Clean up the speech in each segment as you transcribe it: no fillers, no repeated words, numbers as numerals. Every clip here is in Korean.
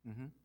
음흠.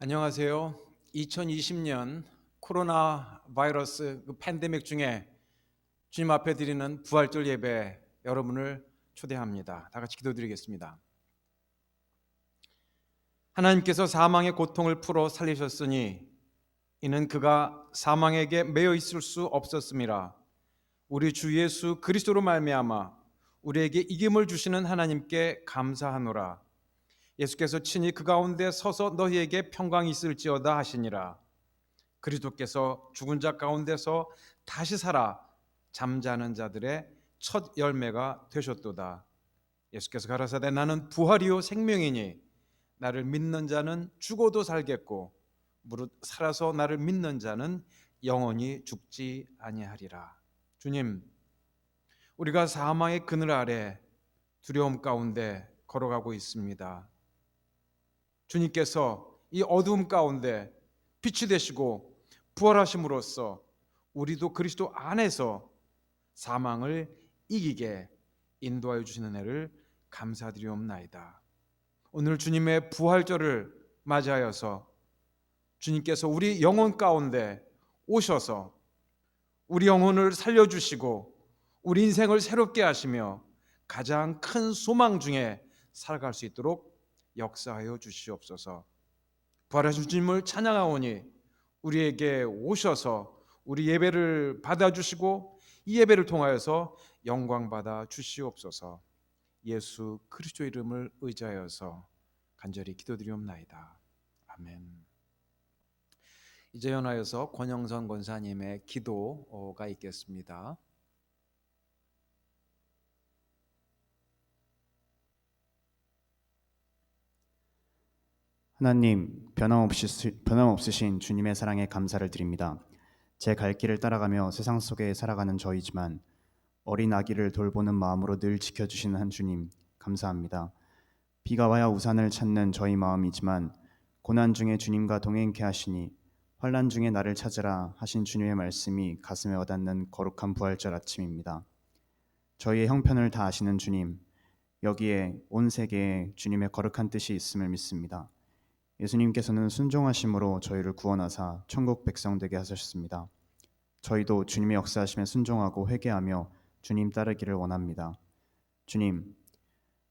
안녕하세요. 2020년 코로나 바이러스 팬데믹 중에 주님 앞에 드리는 부활절 예배 여러분을 초대합니다. 다 같이 기도드리겠습니다. 하나님께서 사망의 고통을 풀어 살리셨으니 이는 그가 사망에게 매여 있을 수 없었음이라. 우리 주 예수 그리스도로 말미암아 우리에게 이김을 주시는 하나님께 감사하노라. 예수께서 친히 그 가운데 서서 너희에게 평강이 있을지어다 하시니라. 그리스도께서 죽은 자 가운데서 다시 살아 잠자는 자들의 첫 열매가 되셨도다. 예수께서 가라사대 나는 부활이요 생명이니 나를 믿는 자는 죽어도 살겠고 무릇 살아서 나를 믿는 자는 영원히 죽지 아니하리라. 주님, 우리가 사망의 그늘 아래 두려움 가운데 걸어가고 있습니다. 주님께서 이 어두움 가운데 빛이 되시고 부활하심으로써 우리도 그리스도 안에서 사망을 이기게 인도하여 주시는 애를 감사드리옵나이다. 오늘 주님의 부활절을 맞이하여서 주님께서 우리 영혼 가운데 오셔서 우리 영혼을 살려주시고 우리 인생을 새롭게 하시며 가장 큰 소망 중에 살아갈 수 있도록 역사하여 주시옵소서. 부활하신 주님을 찬양하오니 우리에게 오셔서 우리 예배를 받아주시고 이 예배를 통하여서 영광 받아 주시옵소서. 예수 그리스도 이름을 의지하여서 간절히 기도드리옵나이다. 아멘. 이제 연하여서 권영선 권사님의 기도가 있겠습니다. 하나님, 변함없으신 주님의 사랑에 감사를 드립니다. 제 갈 길을 따라가며 세상 속에 살아가는 저이지만 어린 아기를 돌보는 마음으로 늘 지켜주시는 한 주님, 감사합니다. 비가 와야 우산을 찾는 저희 마음이지만 고난 중에 주님과 동행케 하시니 환난 중에 나를 찾으라 하신 주님의 말씀이 가슴에 와닿는 거룩한 부활절 아침입니다. 저희의 형편을 다 아시는 주님, 여기에 온 세계에 주님의 거룩한 뜻이 있음을 믿습니다. 예수님께서는 순종하심으로 저희를 구원하사 천국 백성 되게 하셨습니다. 저희도 주님의 역사하심에 순종하고 회개하며 주님 따르기를 원합니다. 주님,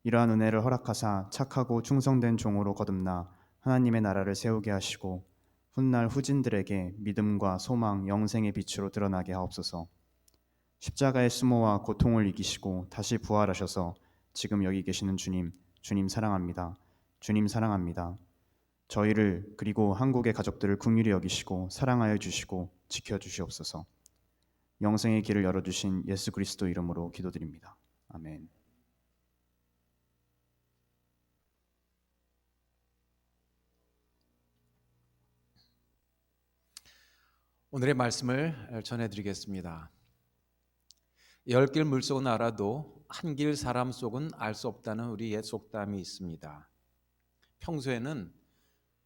이러한 은혜를 허락하사 착하고 충성된 종으로 거듭나 하나님의 나라를 세우게 하시고 훗날 후진들에게 믿음과 소망, 영생의 빛으로 드러나게 하옵소서. 십자가의 수모와 고통을 이기시고 다시 부활하셔서 지금 여기 계시는 주님, 주님 사랑합니다. 주님 사랑합니다. 저희를 그리고 한국의 가족들을 긍휼히 여기시고 사랑하여 주시고 지켜주시옵소서. 영생의 길을 열어주신 예수 그리스도 이름으로 기도드립니다. 아멘. 오늘의 말씀을 전해드리겠습니다. 10길 물속은 알아도 한 길 사람 속은 알 수 없다는 우리 옛 속담이 있습니다. 평소에는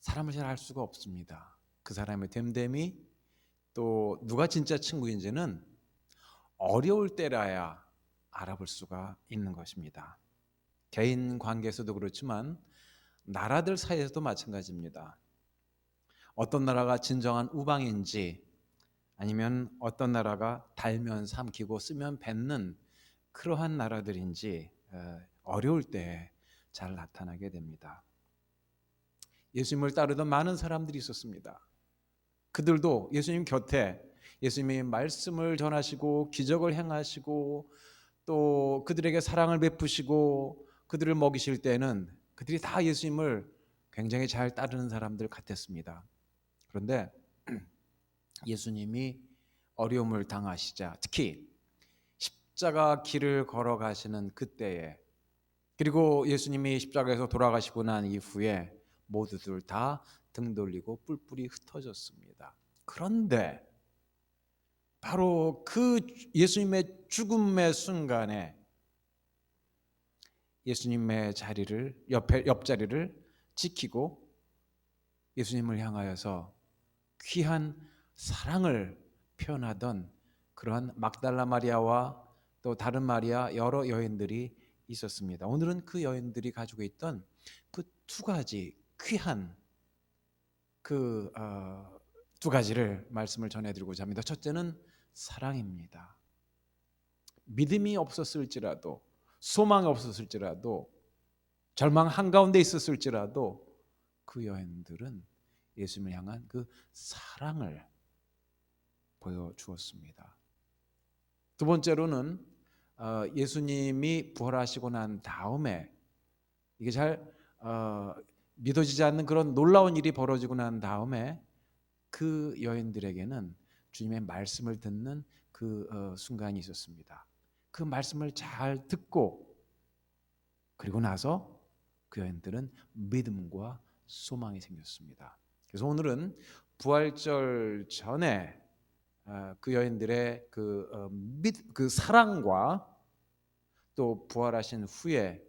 사람을 잘 알 수가 없습니다. 그 사람의 됨됨이 또 누가 진짜 친구인지는 어려울 때라야 알아볼 수가 있는 것입니다. 개인 관계에서도 그렇지만 나라들 사이에서도 마찬가지입니다. 어떤 나라가 진정한 우방인지 아니면 어떤 나라가 달면 삼키고 쓰면 뱉는 그러한 나라들인지 어려울 때 잘 나타나게 됩니다. 예수님을 따르던 많은 사람들이 있었습니다. 그들도 예수님 곁에 예수님의 말씀을 전하시고 기적을 행하시고 또 그들에게 사랑을 베푸시고 그들을 먹이실 때는 그들이 다 예수님을 굉장히 잘 따르는 사람들 같았습니다. 그런데 예수님이 어려움을 당하시자, 특히 십자가 길을 걸어가시는 그때에, 그리고 예수님이 십자가에서 돌아가시고 난 이후에 모두들 다 등 돌리고 뿔뿔이 흩어졌습니다. 그런데 바로 그 예수님의 죽음의 순간에 예수님의 자리를 옆자리를 지키고 예수님을 향하여서 귀한 사랑을 표현하던 그러한 막달라 마리아와 또 다른 마리아 여러 여인들이 있었습니다. 오늘은 그 여인들이 가지고 있던 그 두 가지 귀한 그 두 가지를 말씀을 전해드리고자 합니다. 첫째는 사랑입니다. 믿음이 없었을지라도 소망이 없었을지라도 절망 한가운데 있었을지라도 그 여인들은 예수님을 향한 그 사랑을 보여주었습니다. 두 번째로는 예수님이 부활하시고 난 다음에 이게 잘 믿어지지 않는 그런 놀라운 일이 벌어지고 난 다음에 그 여인들에게는 주님의 말씀을 듣는 그 순간이 있었습니다. 그 말씀을 잘 듣고 그리고 나서 그 여인들은 믿음과 소망이 생겼습니다. 그래서 오늘은 부활절 전에 그 여인들의 그 사랑과 또 부활하신 후에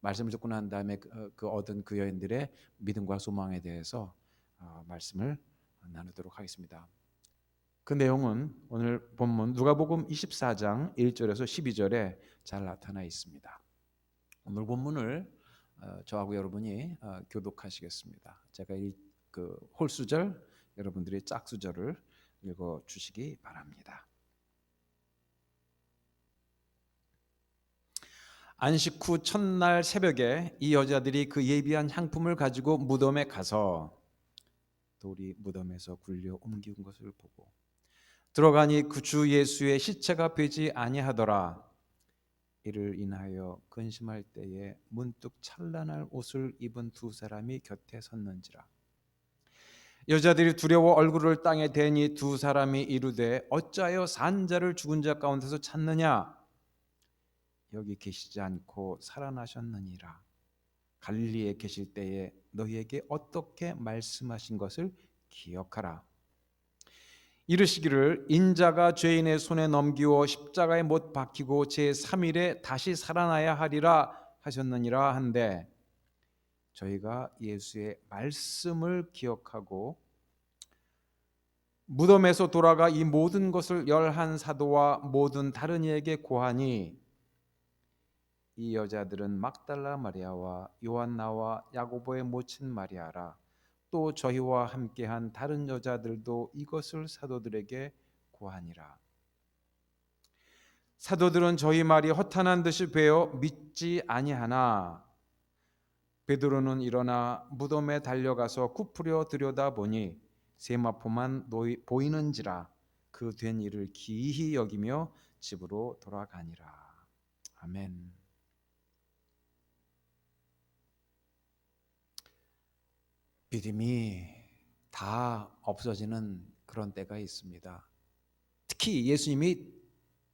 말씀을 듣고 난 다음에 그 얻은 그 여인들의 믿음과 소망에 대해서 말씀을 나누도록 하겠습니다. 그 내용은 오늘 본문 누가복음 24장 1절에서 12절에 잘 나타나 있습니다. 오늘 본문을 저하고 여러분이 교독하시겠습니다. 제가 그 홀수절, 여러분들이 짝수절을 읽어 주시기 바랍니다. 안식 후 첫날 새벽에 이 여자들이 그 예비한 향품을 가지고 무덤에 가서 돌이 무덤에서 굴려 옮긴 것을 보고 들어가니 그 주 예수의 시체가 보이지 아니하더라. 이를 인하여 근심할 때에 문득 찬란할 옷을 입은 두 사람이 곁에 섰는지라. 여자들이 두려워 얼굴을 땅에 대니 두 사람이 이르되 어찌하여 산 자를 죽은 자 가운데서 찾느냐? 여기 계시지 않고 살아나셨느니라. 갈릴리에 계실 때에 너희에게 어떻게 말씀하신 것을 기억하라. 이르시기를 인자가 죄인의 손에 넘기워 십자가에 못 박히고 제3일에 다시 살아나야 하리라 하셨느니라 한데 저희가 예수의 말씀을 기억하고 무덤에서 돌아가 이 모든 것을 11 사도와 모든 다른 이에게 고하니 이 여자들은 막달라 마리아와 요한나와 야고보의 모친 마리아라. 또 저희와 함께한 다른 여자들도 이것을 사도들에게 고하니라. 사도들은 저희 말이 허탄한 듯이 배어 믿지 아니하나 베드로는 일어나 무덤에 달려가서 굽으려 들여다보니 세마포만 보이는지라. 그 된 일을 기이히 여기며 집으로 돌아가니라. 아멘. 믿음이 다 없어지는 그런 때가 있습니다. 특히 예수님이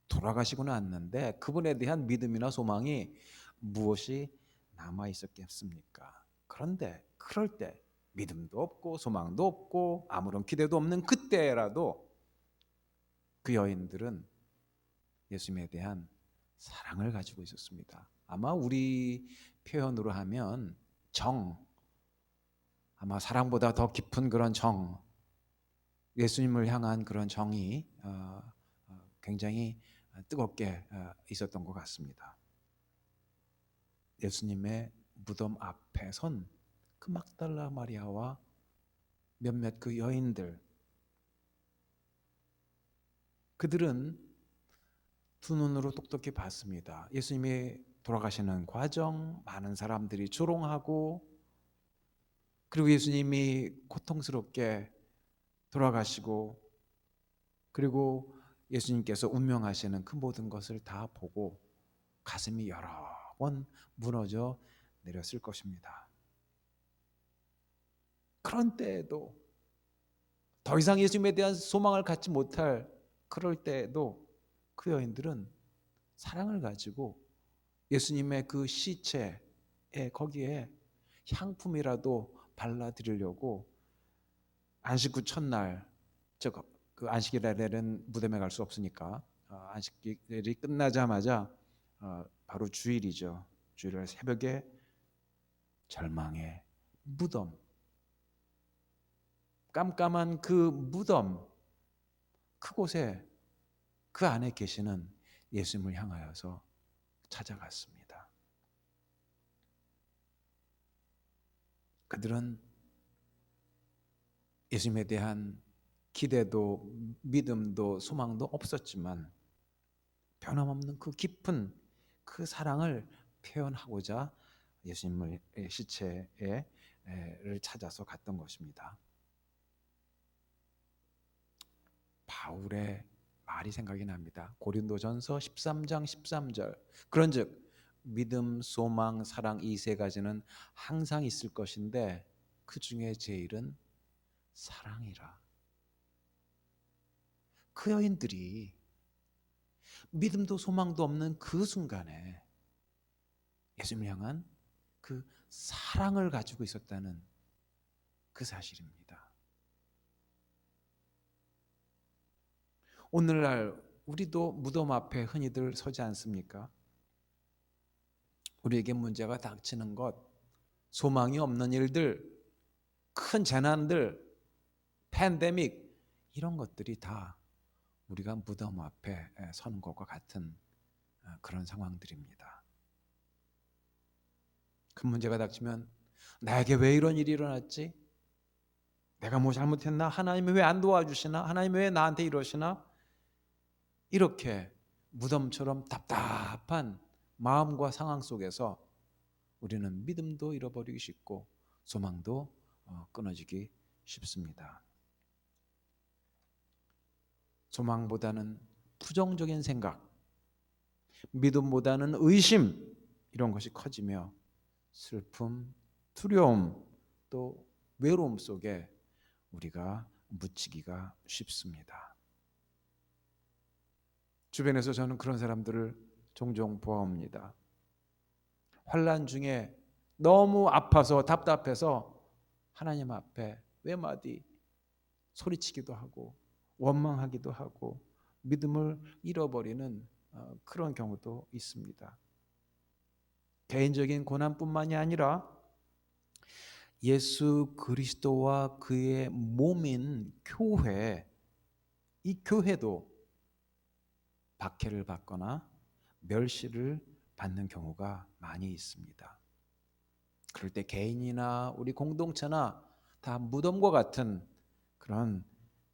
돌아가시고 났는데 그분에 대한 믿음이나 소망이 무엇이 남아 있었겠습니까? 그런데 그럴 때 믿음도 없고 소망도 없고 아무런 기대도 없는 그때라도 그 여인들은 예수님에 대한 사랑을 가지고 있었습니다. 아마 우리 표현으로 하면 아마 사랑보다 더 깊은 그런 예수님을 향한 그런 정이 굉장히 뜨겁게 있었던 것 같습니다. 예수님의 무덤 앞에 선 그 막달라 마리아와 몇몇 그 여인들, 그들은 두 눈으로 똑똑히 봤습니다. 예수님이 돌아가시는 과정, 많은 사람들이 조롱하고 그리고 예수님이 고통스럽게 돌아가시고 그리고 예수님께서 운명하시는 그 모든 것을 다 보고 가슴이 여러 번 무너져 내렸을 것입니다. 그런 때에도 더 이상 예수님에 대한 소망을 갖지 못할 그럴 때에도 그 여인들은 사랑을 가지고 예수님의 그 시체에 거기에 향품이라도 발라드리려고 안식 후 첫날, 그 안식일에는 무덤에 갈 수 없으니까 안식일이 끝나자마자 바로 주일이죠. 주일날 새벽에 절망의 무덤, 깜깜한 그 무덤, 그곳에 그 안에 계시는 예수님을 향하여서 찾아갔습니다. 그들은 예수님에 대한 기대도 믿음도 소망도 없었지만 변함없는 그 깊은 그 사랑을 표현하고자 예수님의 시체를 찾아서 갔던 것입니다. 바울의 말이 생각이 납니다. 고린도전서 13장 13절. 그런즉 믿음, 소망, 사랑 이 세 가지는 항상 있을 것인데 그 중에 제일은 사랑이라. 그 여인들이 믿음도 소망도 없는 그 순간에 예수님을 향한 그 사랑을 가지고 있었다는 그 사실입니다. 오늘날 우리도 무덤 앞에 흔히들 서지 않습니까? 우리에게 문제가 닥치는 것, 소망이 없는 일들, 큰 재난들, 팬데믹, 이런 것들이 다 우리가 무덤 앞에 서는 것과 같은 그런 상황들입니다. 큰 문제가 닥치면 나에게 왜 이런 일이 일어났지? 내가 뭐 잘못했나? 하나님이 왜 안 도와주시나? 하나님이 왜 나한테 이러시나? 이렇게 무덤처럼 답답한 마음과 상황 속에서 우리는 믿음도 잃어버리기 쉽고 소망도 끊어지기 쉽습니다. 소망보다는 부정적인 생각, 믿음보다는 의심, 이런 것이 커지며 슬픔, 두려움, 또 외로움 속에 우리가 묻히기가 쉽습니다. 주변에서 저는 그런 사람들을 종종 보아옵니다. 환난 중에 너무 아파서 답답해서 하나님 앞에 외마디 소리치기도 하고 원망하기도 하고 믿음을 잃어버리는 그런 경우도 있습니다. 개인적인 고난뿐만이 아니라 예수 그리스도와 그의 몸인 교회, 이 교회도 박해를 받거나 멸시를 받는 경우가 많이 있습니다. 그럴 때 개인이나 우리 공동체나 다 무덤과 같은 그런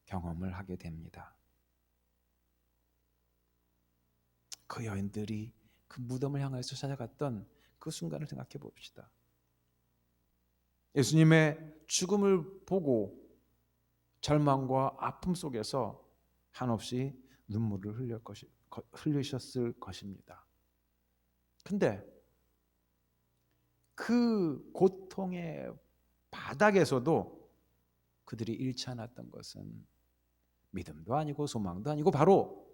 경험을 하게 됩니다. 그 여인들이 그 무덤을 향해서 찾아갔던 그 순간을 생각해 봅시다. 예수님의 죽음을 보고 절망과 아픔 속에서 한없이 눈물을 흘리셨을 것입니다. 근데 그 고통의 바닥에서도 그들이 잃지 않았던 것은 믿음도 아니고 소망도 아니고 바로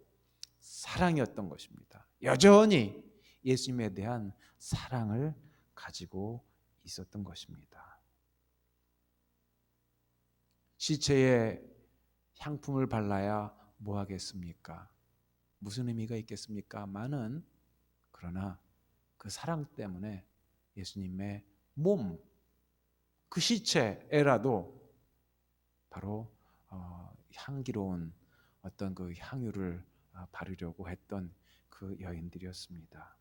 사랑이었던 것입니다. 여전히 예수님에 대한 사랑을 가지고 있었던 것입니다. 시체에 향품을 발라야 뭐 하겠습니까? 무슨 의미가 있겠습니까? 많은, 그러나 그 사랑 때문에 예수님의 몸, 그 시체에라도 바로 향기로운 어떤 그 향유를 바르려고 했던 그 여인들이었습니다.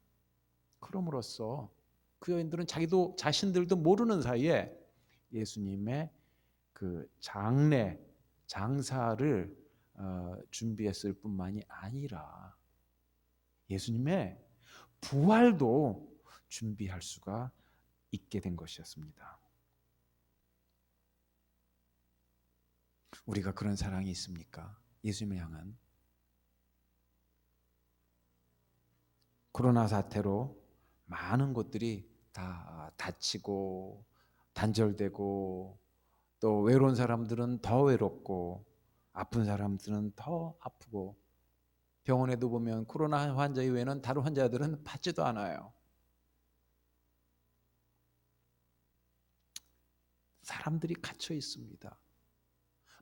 그럼으로써 그 여인들은 자신들도 모르는 사이에 예수님의 그 장사를 준비했을 뿐만이 아니라 예수님의 부활도 준비할 수가 있게 된 것이었습니다. 우리가 그런 사랑이 있습니까? 예수님을 향한. 코로나 사태로 많은 곳들이 다 닫히고 단절되고 또 외로운 사람들은 더 외롭고 아픈 사람들은 더 아프고 병원에도 보면 코로나 환자 이외에는 다른 환자들은 받지도 않아요. 사람들이 갇혀 있습니다.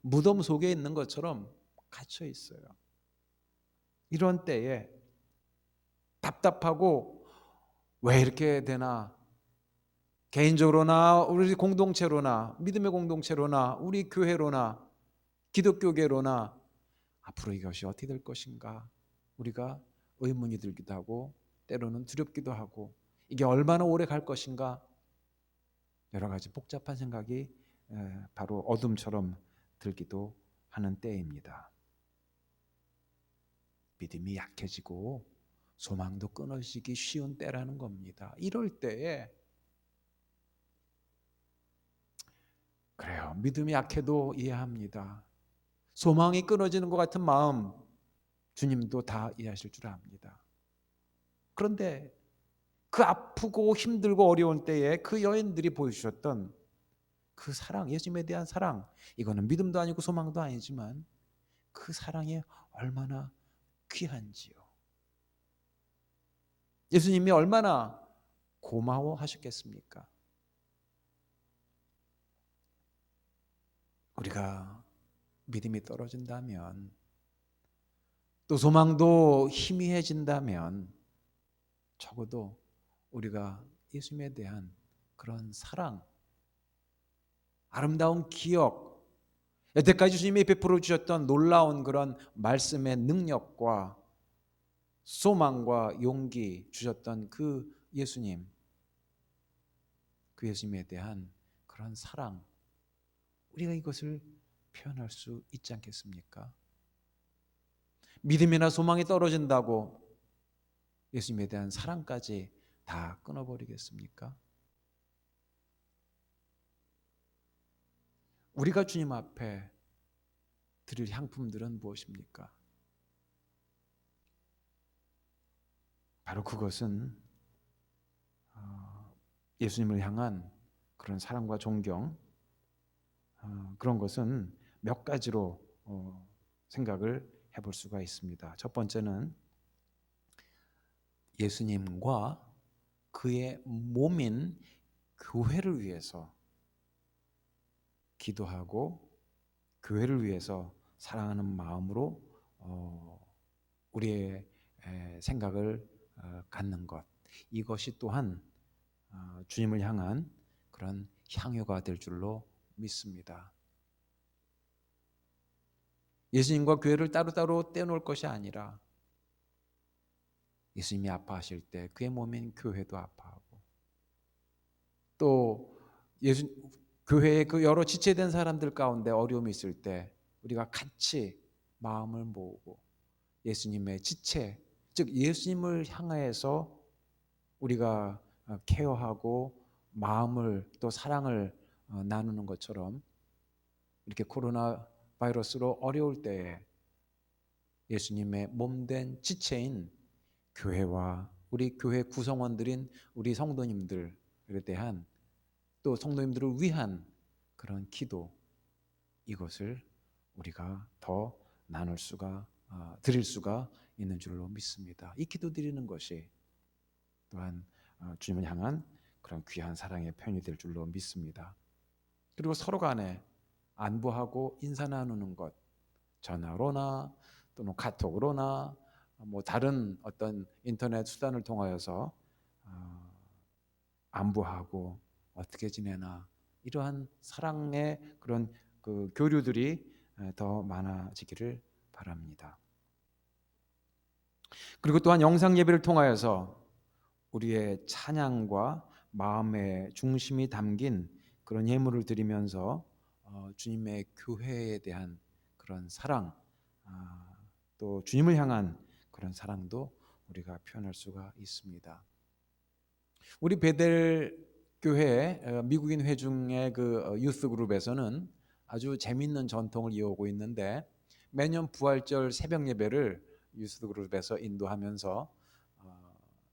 무덤 속에 있는 것처럼 갇혀 있어요. 이런 때에 답답하고 왜 이렇게 되나, 개인적으로나 우리 공동체로나 믿음의 공동체로나 우리 교회로나 기독교계로나 앞으로 이것이 어떻게 될 것인가 우리가 의문이 들기도 하고 때로는 두렵기도 하고 이게 얼마나 오래 갈 것인가 여러 가지 복잡한 생각이 바로 어둠처럼 들기도 하는 때입니다. 믿음이 약해지고 소망도 끊어지기 쉬운 때라는 겁니다. 이럴 때에 그래요. 믿음이 약해도 이해합니다. 소망이 끊어지는 것 같은 마음 주님도 다 이해하실 줄 압니다. 그런데 그 아프고 힘들고 어려운 때에 그 여인들이 보여주셨던 그 사랑, 예수님에 대한 사랑, 이거는 믿음도 아니고 소망도 아니지만 그 사랑이 얼마나 귀한지요. 예수님이 얼마나 고마워하셨겠습니까? 우리가 믿음이 떨어진다면, 또 소망도 희미해진다면 적어도 우리가 예수님에 대한 그런 사랑, 아름다운 기억, 여태까지 주님이 베풀어 주셨던 놀라운 그런 말씀의 능력과 소망과 용기 주셨던 그 예수님, 그 예수님에 대한 그런 사랑, 우리가 이것을 표현할 수 있지 않겠습니까? 믿음이나 소망이 떨어진다고 예수님에 대한 사랑까지 다 끊어버리겠습니까? 우리가 주님 앞에 드릴 향품들은 무엇입니까? 바로 그것은 예수님을 향한 그런 사랑과 존경, 그런 것은 몇 가지로 생각을 해볼 수가 있습니다. 첫 번째는 예수님과 그의 몸인 교회를 위해서 기도하고 교회를 위해서 사랑하는 마음으로 우리의 생각을 갖는 것, 이것이 또한 주님을 향한 그런 향유가 될 줄로 믿습니다. 예수님과 교회를 따로따로 떼어놓을 것이 아니라 예수님이 아파하실 때 그의 몸인 교회도 아파하고, 또 교회의 그 여러 지체된 사람들 가운데 어려움이 있을 때 우리가 같이 마음을 모으고 예수님의 지체, 즉 예수님을 향해서 우리가 케어하고 마음을 또 사랑을 나누는 것처럼, 이렇게 코로나 바이러스로 어려울 때에 예수님의 몸된 지체인 교회와 우리 교회 구성원들인 우리 성도님들에 대한, 또 성도님들을 위한 그런 기도, 이것을 우리가 더 나눌 수가, 드릴 수가 있는 줄로 믿습니다. 이 기도 드리는 것이 또한 주님을 향한 그런 귀한 사랑의 표현이 될 줄로 믿습니다. 그리고 서로 간에 안부하고 인사 나누는 것, 전화로나 또는 카톡으로나 뭐 다른 어떤 인터넷 수단을 통하여서 안부하고 어떻게 지내나, 이러한 사랑의 그런 그 교류들이 더 많아지기를 바랍니다. 그리고 또한 영상 예배를 통하여서 우리의 찬양과 마음의 중심이 담긴 그런 예물을 드리면서 주님의 교회에 대한 그런 사랑, 또 주님을 향한 그런 사랑도 우리가 표현할 수가 있습니다. 우리 베델 교회 미국인 회중의 그 유스 그룹에서는 아주 재미있는 전통을 이어오고 있는데, 매년 부활절 새벽 예배를 유스 그룹에서 인도하면서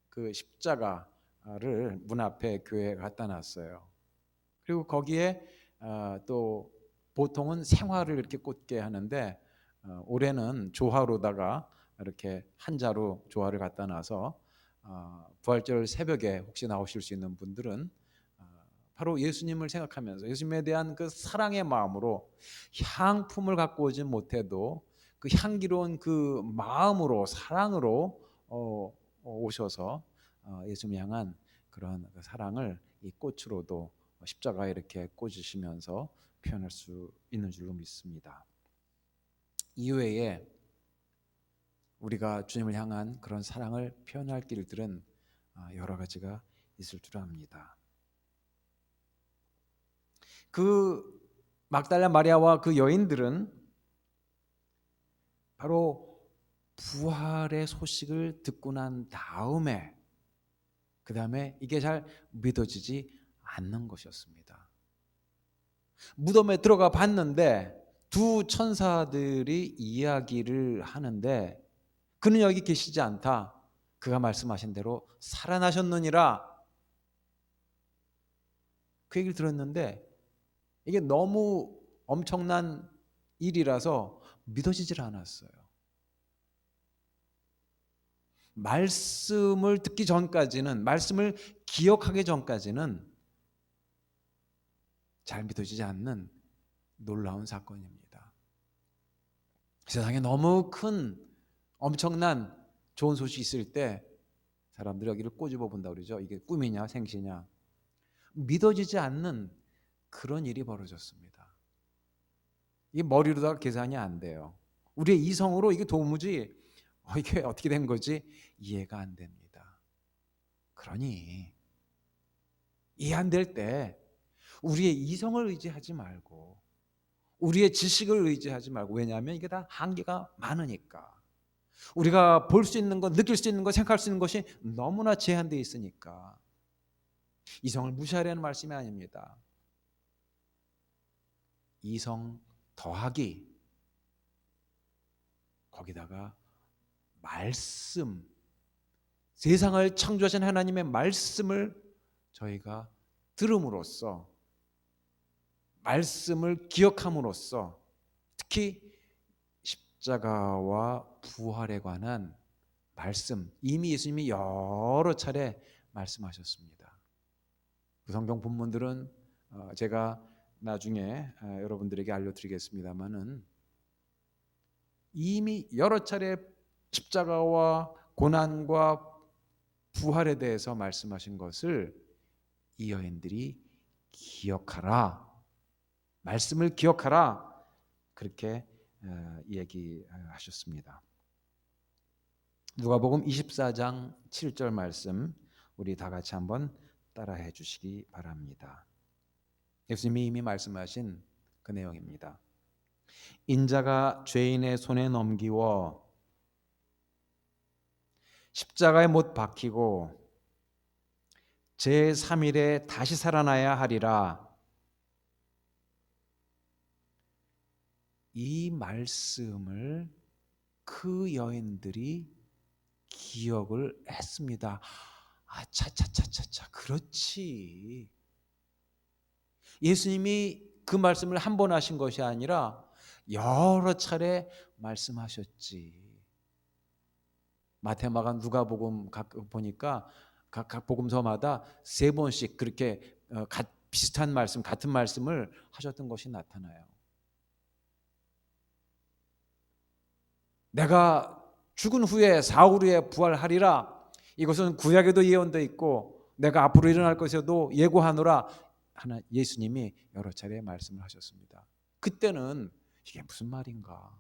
그 십자가를 문 앞에 교회에 갖다 놨어요. 그리고 거기에 또 보통은 생화를 이렇게 꽂게 하는데, 올해는 조화로다가 이렇게 한자로 조화를 갖다 놔서 부활절 새벽에 혹시 나오실 수 있는 분들은 바로 예수님을 생각하면서 예수님에 대한 그 사랑의 마음으로, 향품을 갖고 오진 못해도 그 향기로운 그 마음으로, 사랑으로 오셔서 예수님 향한 그런 사랑을 이 꽃으로도 십자가에 이렇게 꽂으시면서 표현할 수 있는 줄로 믿습니다. 이외에 우리가 주님을 향한 그런 사랑을 표현할 길들은 여러 가지가 있을 줄 압니다. 그 막달라 마리아와 그 여인들은 바로 부활의 소식을 듣고 난 다음에, 그 다음에 이게 잘 믿어지지 않는 것이었습니다. 무덤에 들어가 봤는데 두 천사들이 이야기를 하는데, 그는 여기 계시지 않다, 그가 말씀하신 대로 살아나셨느니라, 그 얘기를 들었는데 이게 너무 엄청난 일이라서 믿어지질 않았어요. 말씀을 듣기 전까지는, 말씀을 기억하기 전까지는 잘 믿어지지 않는 놀라운 사건입니다. 세상에 너무 큰 엄청난 좋은 소식이 있을 때 사람들이 여기를 꼬집어 본다고 그러죠. 이게 꿈이냐 생시냐. 믿어지지 않는 그런 일이 벌어졌습니다. 이게 머리로다가 계산이 안 돼요. 우리의 이성으로 이게 도무지 이게 어떻게 된 거지 이해가 안 됩니다. 그러니 이해 안 될 때 우리의 이성을 의지하지 말고 우리의 지식을 의지하지 말고, 왜냐하면 이게 다 한계가 많으니까, 우리가 볼 수 있는 것, 느낄 수 있는 것, 생각할 수 있는 것이 너무나 제한되어 있으니까 이성을 무시하려는 말씀이 아닙니다. 이성 더하기 거기다가 말씀, 세상을 창조하신 하나님의 말씀을 저희가 들음으로써, 말씀을 기억함으로써, 특히 십자가와 부활에 관한 말씀, 이미 예수님이 여러 차례 말씀하셨습니다. 그 성경 본문들은 제가 나중에 여러분들에게 알려드리겠습니다마는 이미 여러 차례 십자가와 고난과 부활에 대해서 말씀하신 것을 이 여인들이 기억하라, 말씀을 기억하라, 그렇게 얘기하셨습니다. 누가복음 24장 7절 말씀 우리 다 같이 한번 따라해 주시기 바랍니다. 예수님이 이미 말씀하신 그 내용입니다. 인자가 죄인의 손에 넘기워 십자가에 못 박히고 제3일에 다시 살아나야 하리라. 이 말씀을 그 여인들이 기억을 했습니다. 차차차차차, 그렇지. 예수님이 그 말씀을 한 번 하신 것이 아니라 여러 차례 말씀하셨지. 마태, 마가, 누가복음 보니까 각 복음서마다 3번씩 그렇게 비슷한 말씀, 같은 말씀을 하셨던 것이 나타나요. 내가 죽은 후에 사흘 후에 부활하리라. 이것은 구약에도 예언되어 있고 내가 앞으로 일어날 것에도 예고하노라 하는 예수님이 여러 차례 말씀을 하셨습니다. 그때는 이게 무슨 말인가?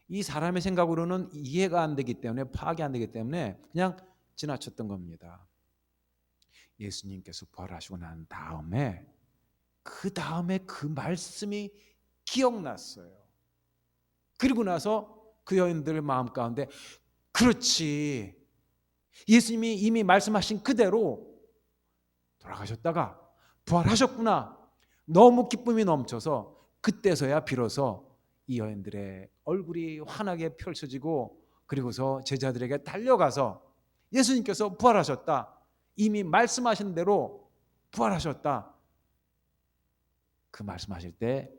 이 사람의 생각으로는 이해가 안 되기 때문에, 파악이 안 되기 때문에 그냥 지나쳤던 겁니다. 예수님께서 부활하시고 난 다음에 그 말씀이 기억났어요. 그리고 나서 그 여인들 마음 가운데, 그렇지, 예수님이 이미 말씀하신 그대로 돌아가셨다가 부활하셨구나. 너무 기쁨이 넘쳐서 그때서야 비로소 이 여인들의 얼굴이 환하게 펼쳐지고, 그리고서 제자들에게 달려가서 예수님께서 부활하셨다, 이미 말씀하신 대로 부활하셨다, 그 말씀하실 때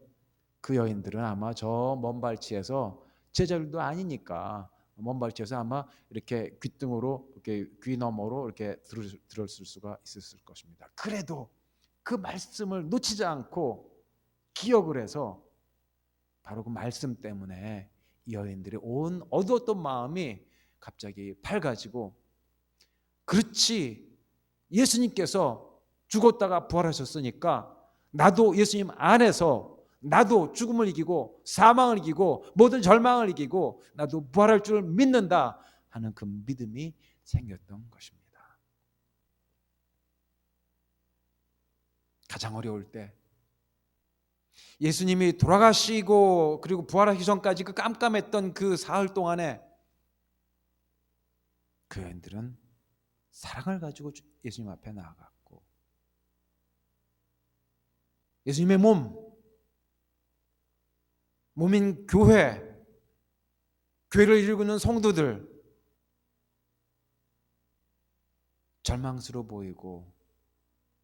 그 여인들은 아마 저 먼 발치에서, 제자들도 아니니까 먼 발치에서 아마 이렇게 귓등으로, 이렇게 귀 너머로 이렇게 들었을 수가 있었을 것입니다. 그래도 그 말씀을 놓치지 않고 기억을 해서 바로 그 말씀 때문에 이 여인들이 온 어두웠던 마음이 갑자기 밝아지고, 그렇지, 예수님께서 죽었다가 부활하셨으니까 나도 예수님 안에서 나도 죽음을 이기고 사망을 이기고 모든 절망을 이기고 나도 부활할 줄 믿는다 하는 그 믿음이 생겼던 것입니다. 가장 어려울 때, 예수님이 돌아가시고 그리고 부활하기 전까지 그 깜깜했던 그 사흘 동안에 그 여인들은 사랑을 가지고 예수님 앞에 나아갔고, 예수님의 몸인 교회를 이루는 성도들, 절망스러워 보이고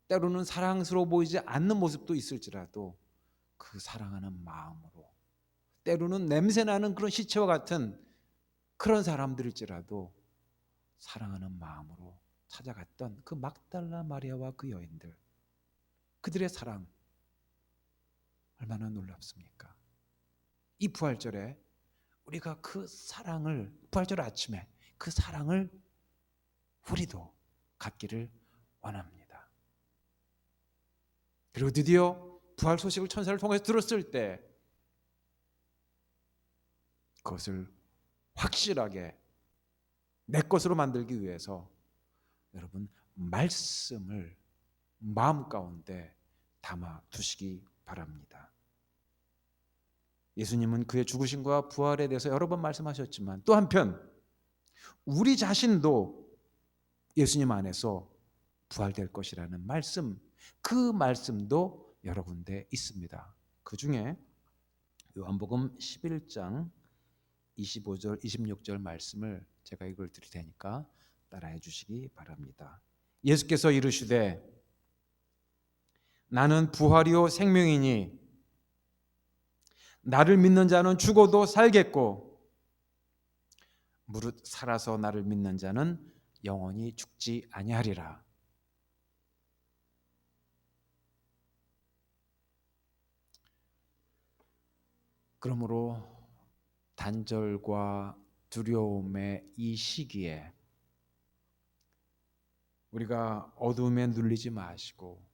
때로는 사랑스러워 보이지 않는 모습도 있을지라도 그 사랑하는 마음으로 때로는 냄새나는 그런 시체와 같은 그런 사람들일지라도 사랑하는 마음으로 찾아갔던 그 막달라 마리아와 그 여인들, 그들의 사랑 얼마나 놀랍습니까? 이 부활절에 우리가 그 사랑을, 부활절 아침에 그 사랑을 우리도 갖기를 원합니다. 그리고 드디어 부활 소식을 천사를 통해서 들었을 때 그것을 확실하게 내 것으로 만들기 위해서 여러분 말씀을 마음 가운데 담아 두시기 바랍니다. 예수님은 그의 죽으심과 부활에 대해서 여러 번 말씀하셨지만 또 한편 우리 자신도 예수님 안에서 부활될 것이라는 말씀, 그 말씀도 여러 군데 있습니다. 그 중에 요한복음 11장 25절 26절 말씀을 제가 읽을 드릴 테니까 따라해 주시기 바랍니다. 예수께서 이르시되 나는 부활이요 생명이니 나를 믿는 자는 죽어도 살겠고 무릇 살아서 나를 믿는 자는 영원히 죽지 아니하리라. 그러므로 단절과 두려움의 이 시기에 우리가 어두움에 눌리지 마시고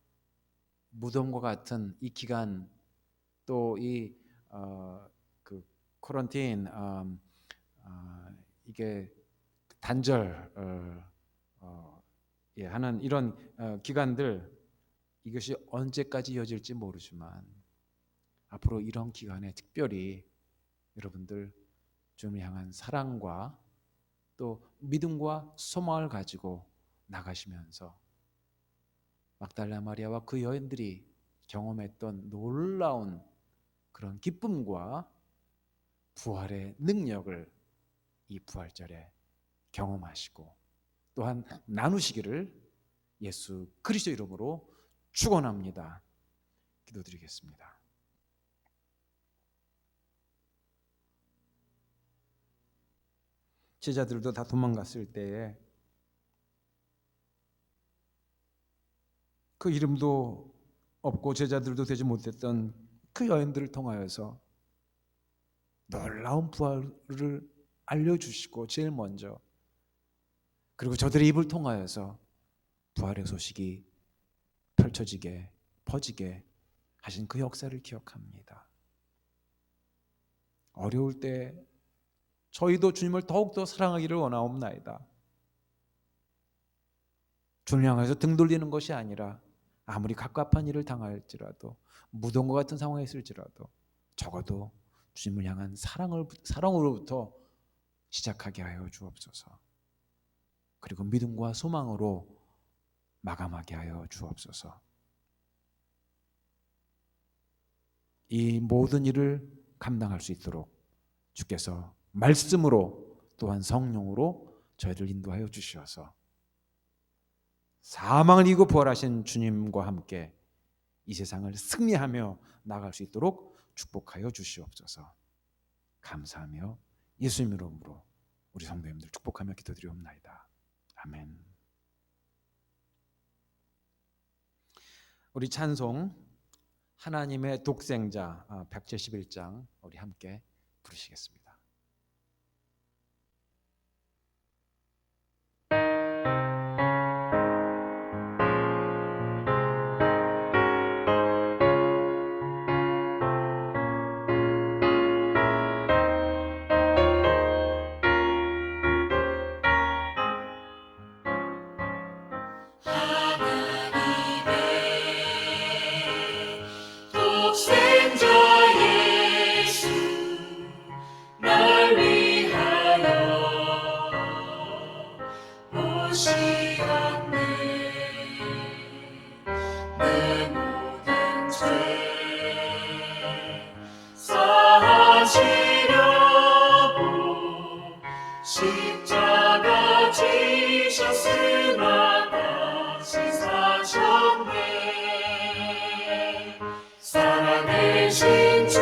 무덤과 같은 이 기간, 또 이 그 코런틴 이게 단절 하는 이런 기간들, 이것이 언제까지 이어질지 모르지만 앞으로 이런 기간에 특별히 여러분들 주님을 향한 사랑과 또 믿음과 소망을 가지고 나가시면서 막달라 마리아와 그 여인들이 경험했던 놀라운 그런 기쁨과 부활의 능력을 이 부활절에 경험하시고 또한 나누시기를 예수 그리스도 이름으로 축원합니다. 기도드리겠습니다. 제자들도 다 도망갔을 때에 그 이름도 없고 제자들도 되지 못했던 그 여인들을 통하여서 놀라운 부활을 알려주시고 제일 먼저, 그리고 저들의 입을 통하여서 부활의 소식이 펼쳐지게 퍼지게 하신 그 역사를 기억합니다. 어려울 때 저희도 주님을 더욱더 사랑하기를 원하옵나이다. 주님을 향해서 등 돌리는 것이 아니라 아무리 갑갑한 일을 당할지라도 무덤과 같은 상황에 있을지라도 적어도 주님을 향한 사랑으로부터 시작하게 하여 주옵소서. 그리고 믿음과 소망으로 마감하게 하여 주옵소서. 이 모든 일을 감당할 수 있도록 주께서 말씀으로 또한 성령으로 저희를 인도하여 주시어서 사망을 이기고 부활하신 주님과 함께 이 세상을 승리하며 나갈 수 있도록 축복하여 주시옵소서. 감사하며 예수님 이름으로 우리 성도님들 축복하며 기도드리옵나이다. 아멘. 우리 찬송 하나님의 독생자 171장 우리 함께 부르시겠습니다. 십자가 지셨으나 다시 사셨네. 살아계신 주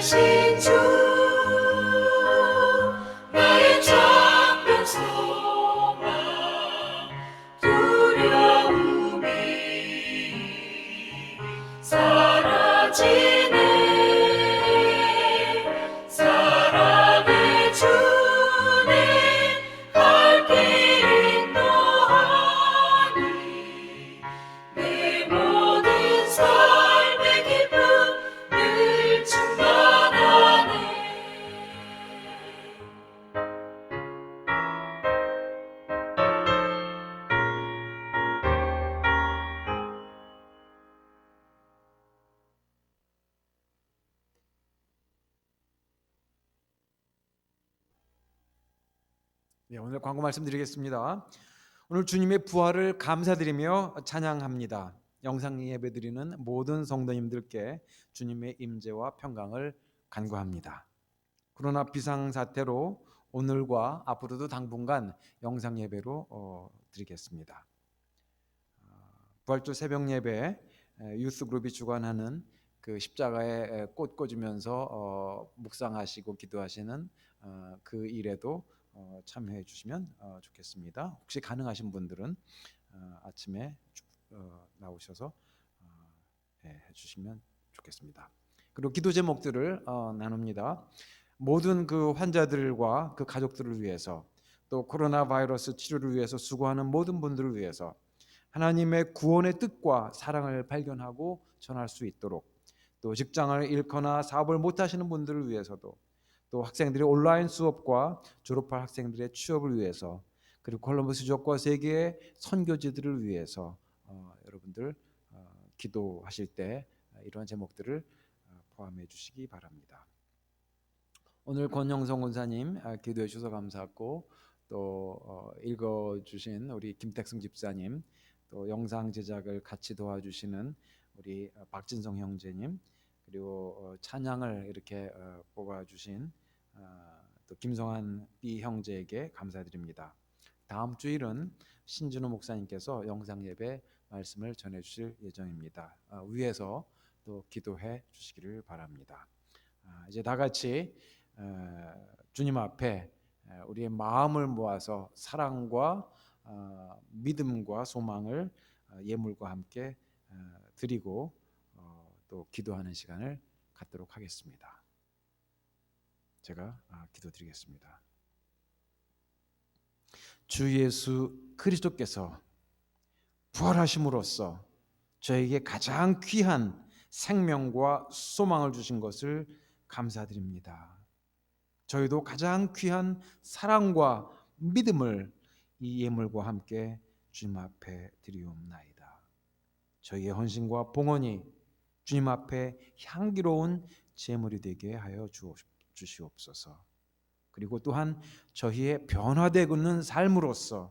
되신 주 나의 작은 소망 두려움이 사라지네. 사랑의 주님 갈 길 인도하니 내 모든 삶의 기쁨 늘 충만하네. 네, 오늘 광고 말씀드리겠습니다. 오늘 주님의 부활을 감사드리며 찬양합니다. 영상 예배드리는 모든 성도님들께 주님의 임재와 평강을 간구합니다. 코로나 비상 사태로 오늘과 앞으로도 당분간 영상 예배로 드리겠습니다. 부활절 새벽 예배 유스 그룹이 주관하는 그 십자가에 꽃 꽂으면서 묵상하시고 기도하시는 그 일에도 참여해 주시면 좋겠습니다. 혹시 가능하신 분들은 아침에 나오셔서 해주시면 좋겠습니다. 그리고 기도 제목들을 나눕니다. 모든 그 환자들과 그 가족들을 위해서, 또 코로나 바이러스 치료를 위해서 수고하는 모든 분들을 위해서 하나님의 구원의 뜻과 사랑을 발견하고 전할 수 있도록, 또 직장을 잃거나 사업을 못하시는 분들을 위해서도, 또 학생들의 온라인 수업과 졸업할 학생들의 취업을 위해서, 그리고 콜럼버스 조과 세계의 선교지들을 위해서 여러분들 기도하실 때 이러한 제목들을 포함해 주시기 바랍니다. 오늘 권영성 권사님 기도해 주셔서 감사하고, 또 읽어주신 우리 김택승 집사님, 또 영상 제작을 같이 도와주시는 우리 박진성 형제님, 그리고 찬양을 이렇게 뽑아주신 또 김성환 B 형제에게 감사드립니다. 다음 주일은 신준호 목사님께서 영상 예배 말씀을 전해주실 예정입니다. 위에서 또 기도해 주시기를 바랍니다. 이제 다 같이 주님 앞에 우리의 마음을 모아서 사랑과 믿음과 소망을 예물과 함께 드리고 또 기도하는 시간을 갖도록 하겠습니다. 제가 기도드리겠습니다. 주 예수 그리스도께서 부활하심으로써 저에게 가장 귀한 생명과 소망을 주신 것을 감사드립니다. 저희도 가장 귀한 사랑과 믿음을 이 예물과 함께 주님 앞에 드리옵나이다. 저희의 헌신과 봉헌이 주님 앞에 향기로운 제물이 되게 하여 주시옵소서. 그리고 또한 저희의 변화되고 있는 삶으로서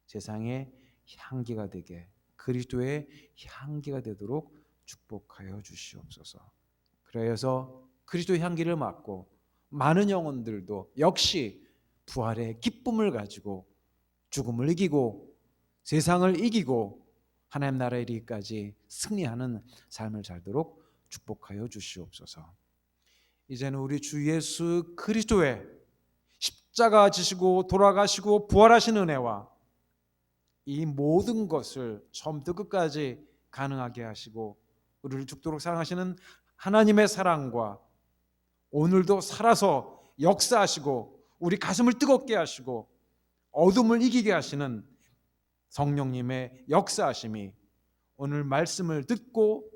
세상의 향기가 되게, 그리스도의 향기가 되도록 축복하여 주시옵소서. 그래서 그리스도의 향기를 맡고 많은 영혼들도 역시 부활의 기쁨을 가지고 죽음을 이기고 세상을 이기고 하나님 나라에 이르기까지 승리하는 삶을 살도록 축복하여 주시옵소서. 이제는 우리 주 예수 그리스도의 십자가 지시고 돌아가시고 부활하신 은혜와 이 모든 것을 처음부터 끝까지 가능하게 하시고 우리를 죽도록 사랑하시는 하나님의 사랑과 오늘도 살아서 역사하시고 우리 가슴을 뜨겁게 하시고 어둠을 이기게 하시는 성령님의 역사하심이 오늘 말씀을 듣고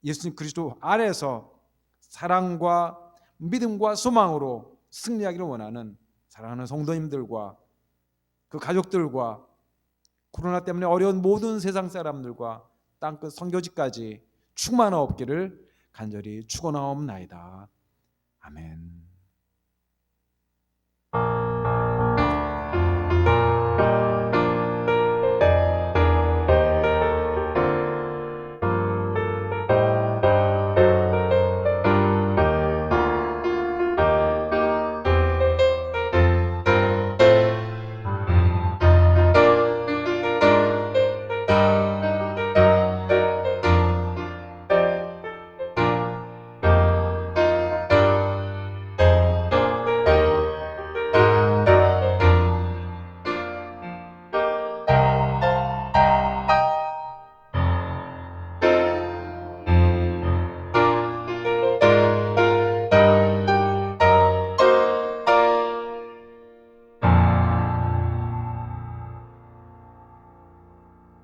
예수님 그리스도 아래서 사랑과 믿음과 소망으로 승리하기를 원하는 사랑하는 성도님들과 그 가족들과 코로나 때문에 어려운 모든 세상 사람들과 땅끝 선교지까지 충만하옵기를 간절히 축원하옵나이다. 아멘.